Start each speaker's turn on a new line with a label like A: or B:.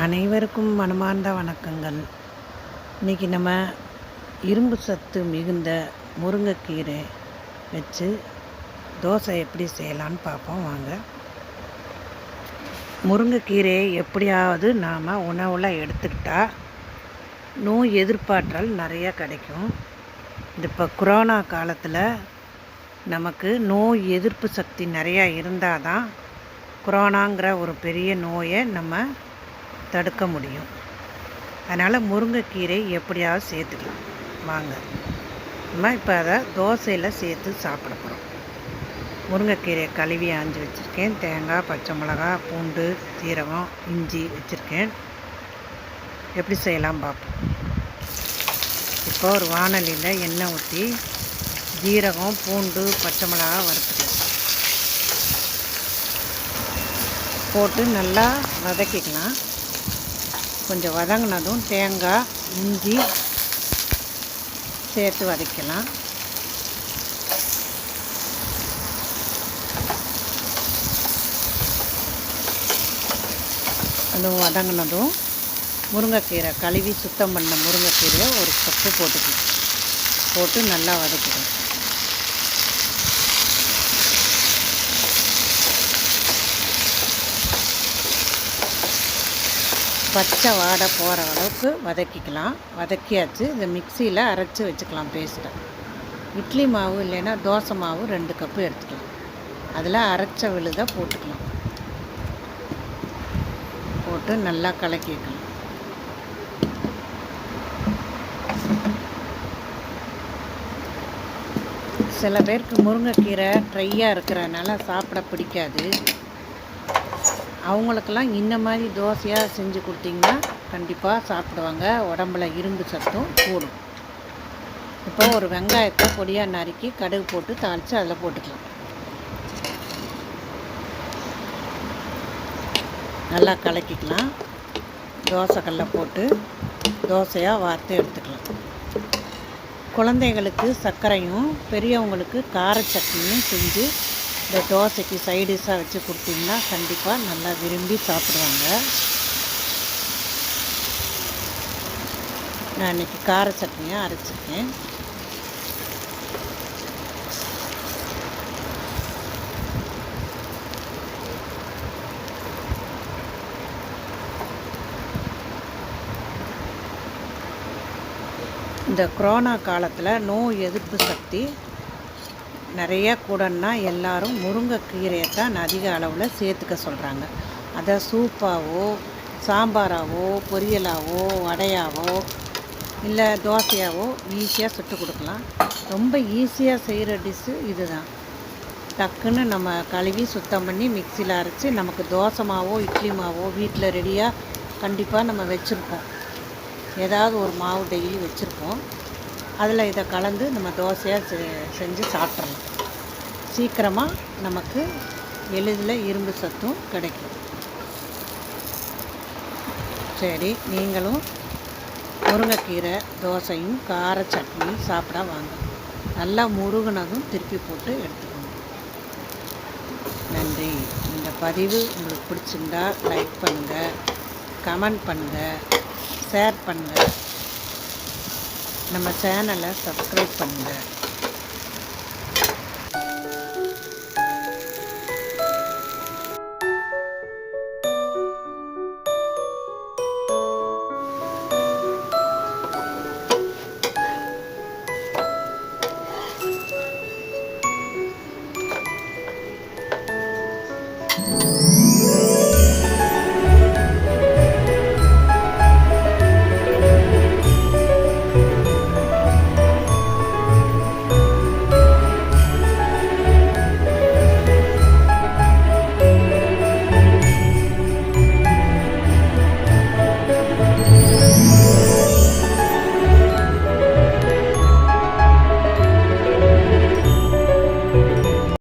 A: அனைவருக்கும் மனமார்ந்த வணக்கங்கள். இன்றைக்கி நம்ம இரும்பு சத்து மிகுந்த முருங்கைக்கீரை வச்சு தோசை எப்படி செய்யலான்னு பார்ப்போம் வாங்க. முருங்கைக்கீரையை எப்படியாவது நாம் உணவில் எடுத்துக்கிட்டால் நோய் எதிர்ப்பாற்றல் நிறையா கிடைக்கும். இப்போ கொரோனா காலத்தில் நமக்கு நோய் எதிர்ப்பு சக்தி நிறையா இருந்தால் தான் கொரோனாங்கிற ஒரு பெரிய நோயை நம்ம தடுக்க முடியும். அதனால் முருங்கைக்கீரை எப்படியாவது சேர்த்துக்கலாம் வாங்க. நம்ம இப்போ அதை தோசையில் சேர்த்து சாப்பிட போகிறோம். முருங்கைக்கீரையை கழுவி ஆஞ்சு வச்சுருக்கேன். தேங்காய், பச்சை மிளகா, பூண்டு, சீரகம், இஞ்சி வச்சுருக்கேன். எப்படி செய்யலாம் பார்ப்போம். இப்போ ஒரு வாணலியில் எண்ணெய் ஊற்றி ஜீரகம், பூண்டு, பச்சை மிளகா வறுத்துக்கலாம். போட்டு நல்லா வதக்கிக்கலாம். கொஞ்சம் வதங்கினதும் தேங்காய், இஞ்சி சேர்த்து வதக்கலாம். அதுவும் வதங்கினதும் முருங்கைக்கீரை கழுவி சுத்தம் பண்ண முருங்கைக்கீரையை ஒரு கப்பு போட்டுக்கலாம். போட்டு நல்லா வதக்கிக்கலாம். பச்சை வாடை போகிற அளவுக்கு வதக்கிக்கலாம். வதக்கியாச்சு. இந்த மிக்சியில் அரைச்சி வச்சுக்கலாம் பேஸ்ட்டை. இட்லி மாவு இல்லைன்னா தோசை மாவு 2 கப்பு எடுத்துக்கலாம். அதில் அரைச்ச விழுதை போட்டுக்கலாம். போட்டு நல்லா கலக்கிக்கலாம். சில பேருக்கு முருங்கைக்கீரை ட்ரையாக இருக்கிறதுனால சாப்பிட பிடிக்காது. அவங்களுக்கெல்லாம் இந்த மாதிரி தோசையாக செஞ்சு கொடுத்தீங்கன்னா கண்டிப்பாக சாப்பிடுவாங்க. உடம்புல இரும்பு சத்தும் கூடும். இப்போ ஒரு வெங்காயத்தை பொடியாக நறுக்கி கடுகு போட்டு தாளித்து அதில் போட்டுக்கலாம். நல்லா கலக்கிக்கலாம். தோசைக்கல்ல போட்டு தோசையாக வார்த்து எடுத்துக்கலாம். குழந்தைகளுக்கு சர்க்கரையும் பெரியவங்களுக்கு கார சட்னியும் செஞ்சு இந்த தோசைக்கு சைடிஷாக வச்சு கொடுத்தீங்கன்னா கண்டிப்பாக நல்லா விரும்பி சாப்பிடுவாங்க. நான் இன்றைக்கி கார சட்னியாக அரைச்சிருக்கேன். இந்த கொரோனா காலத்தில் நோய் எதிர்ப்பு சக்தி நிறையா கூடன்னா எல்லோரும் முருங்கைக்கீரையை தான் அதிக அளவில் சேர்த்துக்க சொல்கிறாங்க. அதை சூப்பாவோ, சாம்பாராவோ, பொரியலாவோ, வடையாவோ இல்லை தோசையாவோ ஈஸியாக சுட்டு கொடுக்கலாம். ரொம்ப ஈஸியாக செய்கிற டிஷ்ஷு இது தான். டக்குன்னு நம்ம கழுவி சுத்தம் பண்ணி மிக்சியில் அரைச்சி நமக்கு தோசை மாவோ இட்லி மாவோ வீட்டில் ரெடியாக கண்டிப்பாக நம்ம வச்சுருப்போம். ஏதாவது ஒரு மாவு டெய்லி வச்சுருப்போம். அதில் இதை கலந்து நம்ம தோசையாக செஞ்சு சாப்பிட்றலாம். சீக்கிரமாக நமக்கு எளிதில் இரும்பு சத்தும் கிடைக்கும். சரி, நீங்களும் முருங்கைக்கீரை தோசையும் கார சட்னியும் சாப்பிட வாங்க. நல்லா முருகினதும் திருப்பி போட்டு எடுத்துக்கணும். நன்றி. இந்த பதிவு உங்களுக்கு பிடிச்சிருந்தா லைக் பண்ணுங்கள், கமெண்ட் பண்ணுங்கள், ஷேர் பண்ணுங்கள். நம்ம சேனலை சப்ஸ்கிரைப் பண்ணுங்கள்.